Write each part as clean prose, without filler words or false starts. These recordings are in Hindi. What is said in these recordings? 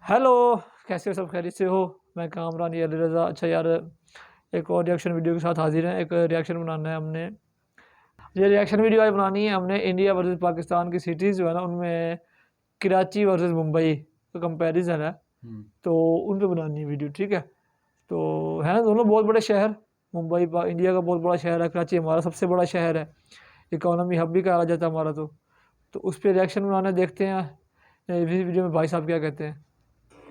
हेलो, कैसे हो सब खैरियत से हो? मैं कामरान ये अली रज़ा। अच्छा यार, एक और रिएक्शन वीडियो के साथ हाज़िर हैं। एक रिएक्शन बनाना है हमने। ये रिएक्शन वीडियो आज बनानी है हमने इंडिया वर्सेस पाकिस्तान की सिटीज़ जो है ना, उनमें कराची वर्सेस मुंबई का कंपैरिज़न है। तो उन पे बनानी है वीडियो, ठीक है? तो है ना, दोनों बहुत बड़े शहर। मुंबई इंडिया का बहुत बड़ा शहर है, कराची हमारा सबसे बड़ा शहर है। इकोनॉमी हब भी कहा जाता है हमारा। तो उस पे रिएक्शन बनाना, देखते हैं इस वीडियो में भाई साहब क्या कहते हैं।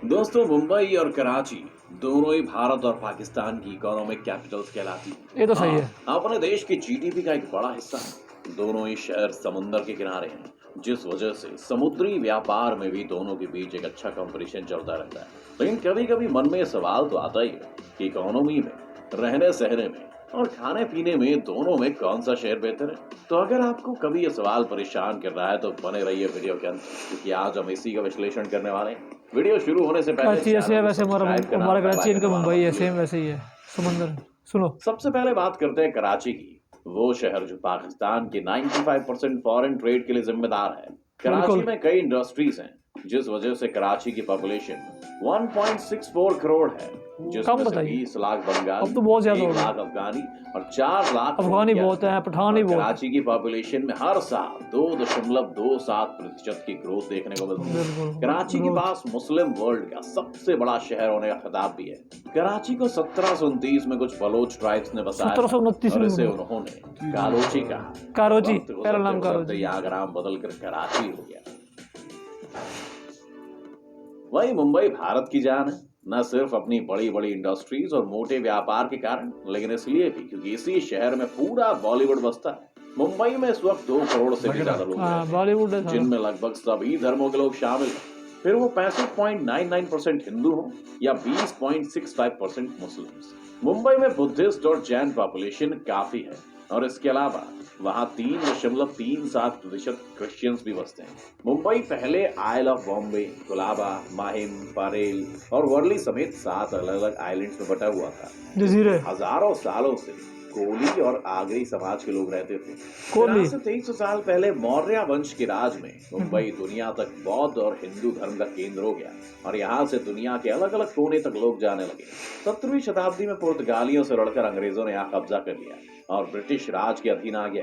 दोस्तों, मुंबई और कराची दोनों ही भारत और पाकिस्तान की इकोनॉमिक कैपिटल्स कहलाती हैं। ये तो सही है। अपने देश की जीडीपी का एक बड़ा हिस्सा है। दोनों ही शहर समुंदर के किनारे हैं, जिस वजह से समुद्री व्यापार में भी दोनों के बीच एक अच्छा कंपटीशन चलता रहता है। लेकिन कभी कभी मन में सवाल तो आता ही है कि इकोनॉमी में, रहने सहने में और खाने पीने में दोनों में कौन सा शहर बेहतर है। तो अगर आपको कभी ये सवाल परेशान कर रहा है तो बने रहिए वीडियो के अंत, क्योंकि आज हम इसी का विश्लेषण करने वाले हैं। वीडियो शुरू होने से पहले कराची ऐसे है, वैसे हमारा कराची, इनका मुंबई है, है। सेम वैसे ही है, समंदर। सुनो। सबसे पहले बात करते हैं कराची की, वो शहर जो पाकिस्तान के 95% फॉरेन ट्रेड के लिए जिम्मेदार है। कराची बिल्कुल में कई इंडस्ट्रीज हैं, जिस वजह से कराची की पॉपुलेशन 1.64 करोड़ है, जिसमें कम से बताइए, 20 लाख बंगाली, अब तो बहुत ज्यादा 1 हो गया। लाख अफगानी और 4 लाख अफगानी रोहिंग्या बहुत है, पठान ही और बहुत है। कराची की पॉपुलेशन में हर साल 2.27% की ग्रोथ देखने को मिलती है। बिल्कुल कराची के ग्रोथ। पास मुस्लिम वर्ल्ड का सबसे बड़ा शहर होने का खिताब भी है। कराची को 1729 में कुछ बलोच ट्राइब्स ने बसाया था 1729 और में इसे उन्होंने कालोची कहा। कारोची, वक्त पहला गुजरते नाम गुजरते कारोची। यहाँ का नाम बदलकर कराची हो गया। वही मुंबई भारत की जान है, न सिर्फ अपनी बड़ी बड़ी इंडस्ट्रीज और मोटे व्यापार के कारण, लेकिन इसलिए भी क्योंकि इसी शहर में पूरा बॉलीवुड बसता है। मुंबई में इस वक्त 2 करोड़ से भी ज्यादा लोग हाँ, रहते हैं, बॉलीवुड है सारा। जिनमें लगभग सभी धर्मों के लोग शामिल हैं। फिर वो 65.99% हिंदू हो या 20.65% मुस्लिम। मुंबई में बुद्धिस्ट और जैन पॉपुलेशन काफी है और इसके अलावा वहाँ 3.37% क्रिश्चियंस भी बसते हैं। मुंबई पहले आइल ऑफ बॉम्बे, कोलाबा, माहिम, पारेल और वर्ली समेत 7 अलग अलग आइलैंड्स में बटा हुआ था। जजीरे। हजारों सालों से कोली और आगरी समाज के लोग रहते थे। कोली। 2300 साल पहले मौर्य वंश के राज में मुंबई दुनिया तक बौद्ध और हिंदू धर्म का केंद्र हो गया और यहाँ से दुनिया के अलग अलग कोने तक लोग जाने लगे। 17वीं शताब्दी में पुर्तगालियों से लड़कर अंग्रेजों ने यहाँ कब्जा कर लिया और ब्रिटिश राज के अधीन आ गया।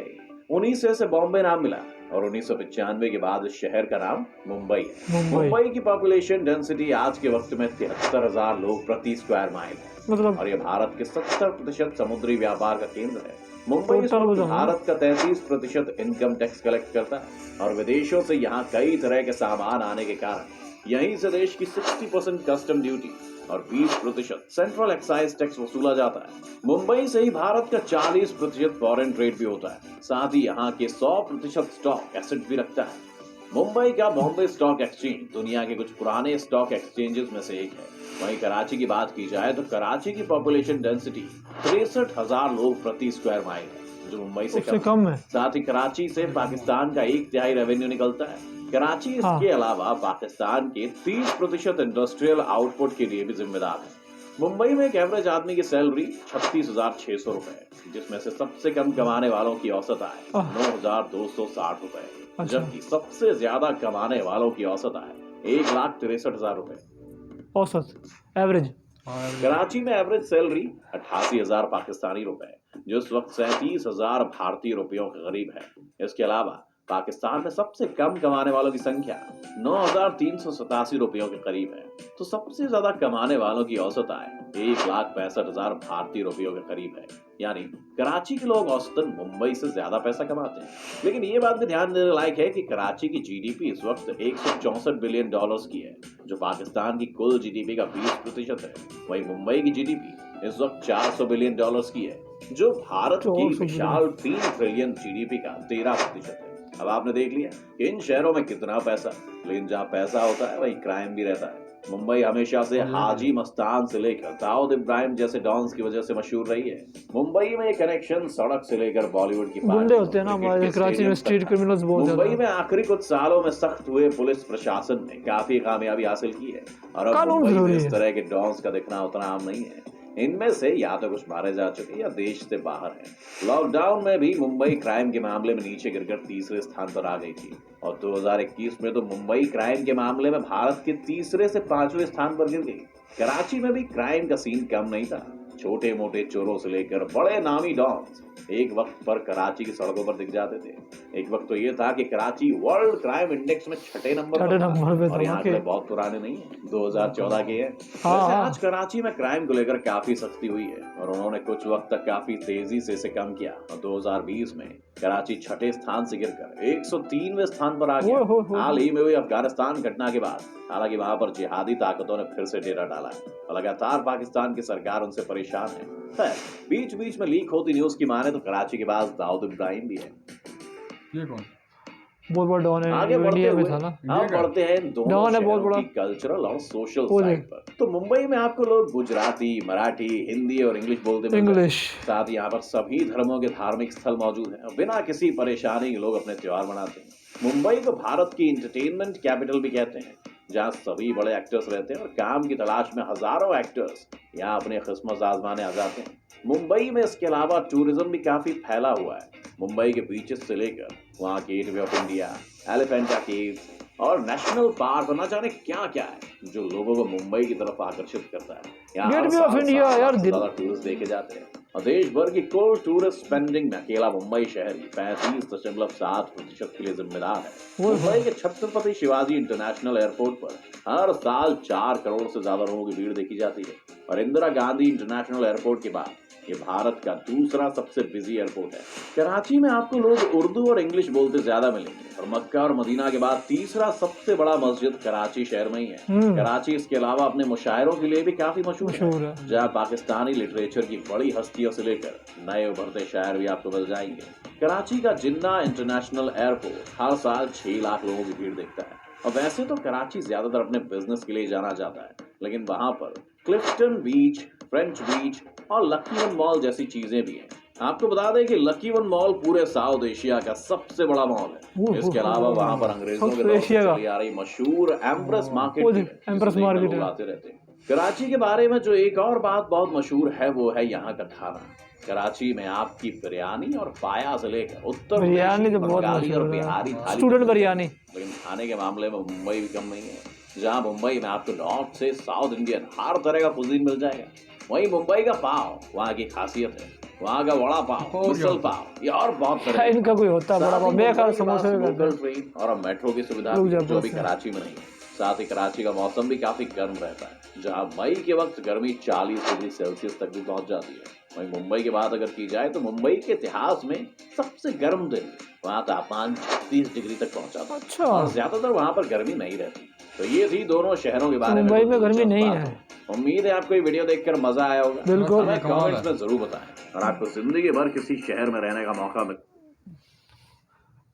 1900 से बॉम्बे नाम मिला और 1995 के बाद इस शहर का नाम मुंबई है। मुंबई की पॉपुलेशन डेंसिटी आज के वक्त में 73,000 लोग प्रति स्क्वायर माइल है, मतलब और ये भारत के 70% समुद्री व्यापार का केंद्र है। मुंबई इस टोटल वक्त बताऊं ना, भारत का 33% इनकम टैक्स कलेक्ट करता है और विदेशों से यहाँ कई तरह के सामान आने के कारण यहीं से देश की 60% कस्टम ड्यूटी और 20% सेंट्रल एक्साइज टैक्स वसूला जाता है। मुंबई से ही भारत का 40% फॉरेन ट्रेड भी होता है। साथ ही यहाँ के 100% स्टॉक एसेट भी रखता है। मुंबई का बॉम्बे स्टॉक एक्सचेंज दुनिया के कुछ पुराने स्टॉक एक्सचेंजेस में से एक है। वहीं कराची की बात की जाए तो कराची की पॉपुलेशन डेंसिटी 63,000 लोग प्रति स्क्वायर माइल है, जो मुंबई से कम है। साथ ही कराची से पाकिस्तान का 1/3 रेवेन्यू निकलता है। कराची इसके अलावा पाकिस्तान के 30% इंडस्ट्रियल आउटपुट के लिए भी जिम्मेदार है। मुंबई में एक एवरेज आदमी की सैलरी 36,600 रुपए है, जिसमें से सबसे कम कमाने वालों की औसत आय 9,260 रुपए, जबकि सबसे ज्यादा कमाने वालों की औसत आय 1,63,000 रुपए औसत एवरेज। कराची में एवरेज सैलरी 88,000 पाकिस्तानी रुपए, जो इस वक्त 37,000 भारतीय रुपयों के करीब है। इसके अलावा पाकिस्तान में सबसे कम कमाने वालों की संख्या 9,387 रुपयों के करीब है। तो सबसे ज्यादा कमाने वालों की औसत आय 1,65,000 भारतीय रुपयों के करीब है। यानी कराची के लोग औसतन मुंबई से ज्यादा पैसा कमाते हैं। लेकिन ये बात भी ध्यान देने लायक है कि कराची की जीडीपी इस वक्त 164 बिलियन डॉलर्स की है, जो पाकिस्तान की कुल जीडीपी का 20% है। वहीं मुंबई की जीडीपी इस वक्त 400 बिलियन डॉलर्स की है, जो भारत की विशाल 3 ट्रिलियन जीडीपी का 13% है। अब आपने देख लिया कि इन शहरों में कितना पैसा, लेकिन जहाँ पैसा होता है वहीं क्राइम भी रहता है। मुंबई हमेशा से हाजी मस्तान से लेकर दाऊद इब्राहिम जैसे डॉन्स की वजह से मशहूर रही है। मुंबई में ये कनेक्शन सड़क से लेकर बॉलीवुड की गुंडे होते हैं ना हमारे कराची में, स्ट्रीट क्रिमिनल्स बहुत ज्यादा। मुंबई में आखिरी कुछ सालों में सख्त हुए पुलिस प्रशासन ने काफी कामयाबी हासिल की है और अब मुंबई में इस तरह के डॉन्स का दिखना उतना आम नहीं है। इनमें से या तो कुछ मारे जा चुके या देश से बाहर हैं। लॉकडाउन में भी मुंबई क्राइम के मामले में नीचे गिरकर तीसरे स्थान पर आ गई थी और 2021 में तो मुंबई क्राइम के मामले में भारत के तीसरे से 5वें स्थान पर गिर गई। कराची में भी क्राइम का सीन कम नहीं था। छोटे मोटे चोरों से लेकर बड़े नामी डॉन्स एक वक्त पर कराची की सड़कों पर दिख जाते थे। एक वक्त तो ये था कि कराची वर्ल्ड क्राइम इंडेक्स में छठे नंबर पर था। और ये आंकड़े बहुत पुराने नहीं है, 2014 के हैं। वैसे आज कराची में क्राइम को लेकर काफी सख्ती हुई है और उन्होंने कुछ वक्त तक काफी तेजी से इसे कम किया और 2020 में कराची छठे स्थान से गिरकर 103वें स्थान पर आ गया। हाल ही में हुई अफगानिस्तान घटना के बाद हालांकि वहां पर जिहादी ताकतों ने फिर से डेरा डाला है और लगातार पाकिस्तान की सरकार उनसे परेशान है। खैर, बीच बीच में लीक होती न्यूज की माने तो कराची के पास दाऊद इब्राहिम भी है। ये कौन? बहुत बड़ा डॉन है, आगे बढ़ते इंडिया में हुए था ना। अब बढ़ते हैं इन दोनों डॉन है बहुत शहरों बड़ा। की कल्चरल और सोशल वो साइड पर। तो मुंबई में आपको लोग गुजराती, मराठी, हिंदी और इंग्लिश बोलते मिलते हैं। इंग्लिश साथ ही यहाँ पर सभी धर्मों के धार्मिक स्थल मौजूद हैं और बिना किसी परेशानी के लोग अपने त्योहार मनाते हैं। मुंबई को भारत की इंटरटेनमेंट कैपिटल भी कहते हैं, जहाँ सभी बड़े एक्टर्स रहते हैं और काम की तलाश में हजारों एक्टर्स यहाँ अपने किस्मत आजमाने आ जाते हैं। मुंबई में इसके अलावा टूरिज्म भी काफी फैला हुआ है। मुंबई के बीचेस से लेकर वहाँ गेटवे ऑफ इंडिया, एलिफेंटा केव और नेशनल पार्क और न जाने क्या क्या है जो लोगों को मुंबई की तरफ आकर्षित करता है। यहाँ हर गेटवे ऑफ साल इंडिया 7 यार लाख से ज्यादा टूरिस्ट देखे जाते हैं और देश भर की कुल टूरिस्ट स्पेंडिंग में अकेला मुंबई शहर ही 35.7% के लिए जिम्मेदार है। मुंबई के छत्रपति शिवाजी इंटरनेशनल एयरपोर्ट पर हर साल 4 करोड़ से ज्यादा लोगों की भीड़ देखी जाती है और इंदिरा गांधी इंटरनेशनल एयरपोर्ट के बाद ये भारत का दूसरा सबसे बिजी एयरपोर्ट है। कराची में आपको लोग उर्दू और इंग्लिश बोलते ज्यादा मिलेंगे और मक्का और मदीना के बाद तीसरा सबसे बड़ा मस्जिद कराची शहर में ही है। कराची इसके अलावा अपने मुशायरों के लिए भी काफी मशहूर है, जहाँ पाकिस्तानी लिटरेचर की बड़ी हस्तियों से लेकर नए उभरते शायर भी आपको मिल जाएंगे। कराची का जिन्ना इंटरनेशनल एयरपोर्ट हर साल 6 लाख लोगों की भीड़ देखता है और वैसे तो कराची ज्यादातर अपने बिजनेस के लिए जाना जाता है, लेकिन वहां पर क्लिफ्टन बीच, फ्रेंच बीच और लकी वन मॉल जैसी चीजें भी हैं। आपको बता दें कि लकी वन मॉल पूरे साउथ एशिया का सबसे बड़ा मॉल है। इसके अलावा वहां पर अंग्रेजों के दौर से चली आ रही मशहूर एम्प्रेस मार्केट लोग आते रहते हैं। कराची के बारे में जो एक और बात बहुत मशहूर है वो है यहाँ का खाना। कराची में आपकी बिरयानी और पाया से लेकर उत्तर बिरयानी तो बहुत बंगाली और मशहूर बिहारी है, थाली, स्टूडेंट बिरयानी। लेकिन खाने के मामले में मुंबई भी कम नहीं है, जहाँ मुंबई में आपको नॉर्थ से साउथ इंडियन हर तरह का कुजीन मिल जाएगा। वहीं मुंबई का पाव वहाँ की खासियत है, वहाँ का वड़ा पाव, मिसल पाव, ये और बहुत तरह इनका कोई होता है बड़ा पाव, मैं खा समोसे लोकल ट्रेन और मेट्रो की सुविधा जो भी कराची में नहीं है। साथ ही कराची का मौसम भी काफी गर्म रहता है, जहाँ मई के वक्त गर्मी 40 डिग्री सेल्सियस तक भी पहुंच जाती है। वहीं मुंबई की बात अगर की जाए तो मुंबई के इतिहास में सबसे गर्म दिन वहाँ तापमान 36 डिग्री तक पहुंचा था। अच्छा, और ज्यादातर वहाँ पर गर्मी नहीं रहती। तो ये थी दोनों शहरों के बारे में। मुंबई में गर्मी नहीं है। उम्मीद है आपको ये वीडियो देखकर मजा आया होगा। बिल्कुल, हमें कमेंट्स में जरूर बताएं और आपको जिंदगी भर किसी शहर में रहने का मौका मिले।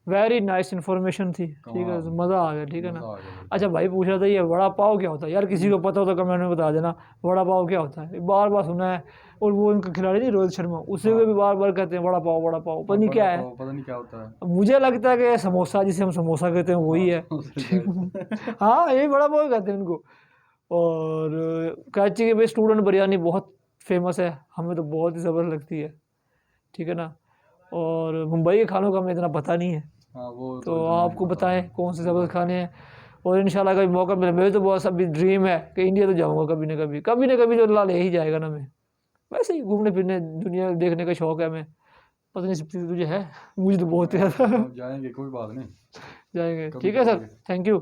वेरी नाइस इन्फॉर्मेशन थी, ठीक है, मज़ा आ गया, ठीक है ना। अच्छा भाई पूछ रहा था ये वड़ा पाव क्या होता है, यार किसी को पता हो तो कमेंट में बता देना वड़ा पाव क्या होता है। बार बार सुना है और वो उनका खिलाड़ी नहीं रोहित शर्मा, उसे भी बार बार कहते हैं वड़ा पाव, पता नहीं क्या है, पता नहीं क्या होता है। मुझे लगता है कि समोसा जिसे हम समोसा कहते हैं वही है। हाँ यही वड़ा पाव कहते हैं उनको। और कराची की भाई स्टूडेंट बिरयानी बहुत फेमस है, हमें तो बहुत ही ज़बरदस्त लगती है, ठीक है ना। और मुंबई के खानों का हमें इतना पता नहीं है। हाँ, वो तो आपको बताएं कौन से ज़बरदस्त खाने हैं और इंशाल्लाह कभी मौका मिले, मेरे तो बहुत अभी ड्रीम है कि इंडिया तो जाऊंगा कभी ना कभी तो अल्लाह ले ही जाएगा ना। मैं वैसे ही घूमने फिरने दुनिया देखने का शौक़ है, मैं पता नहीं सकती तुझे है, मुझे तो बहुत ज़्यादा। जाएंगे, कोई बात नहीं, जाएंगे, ठीक है सर, थैंक यू।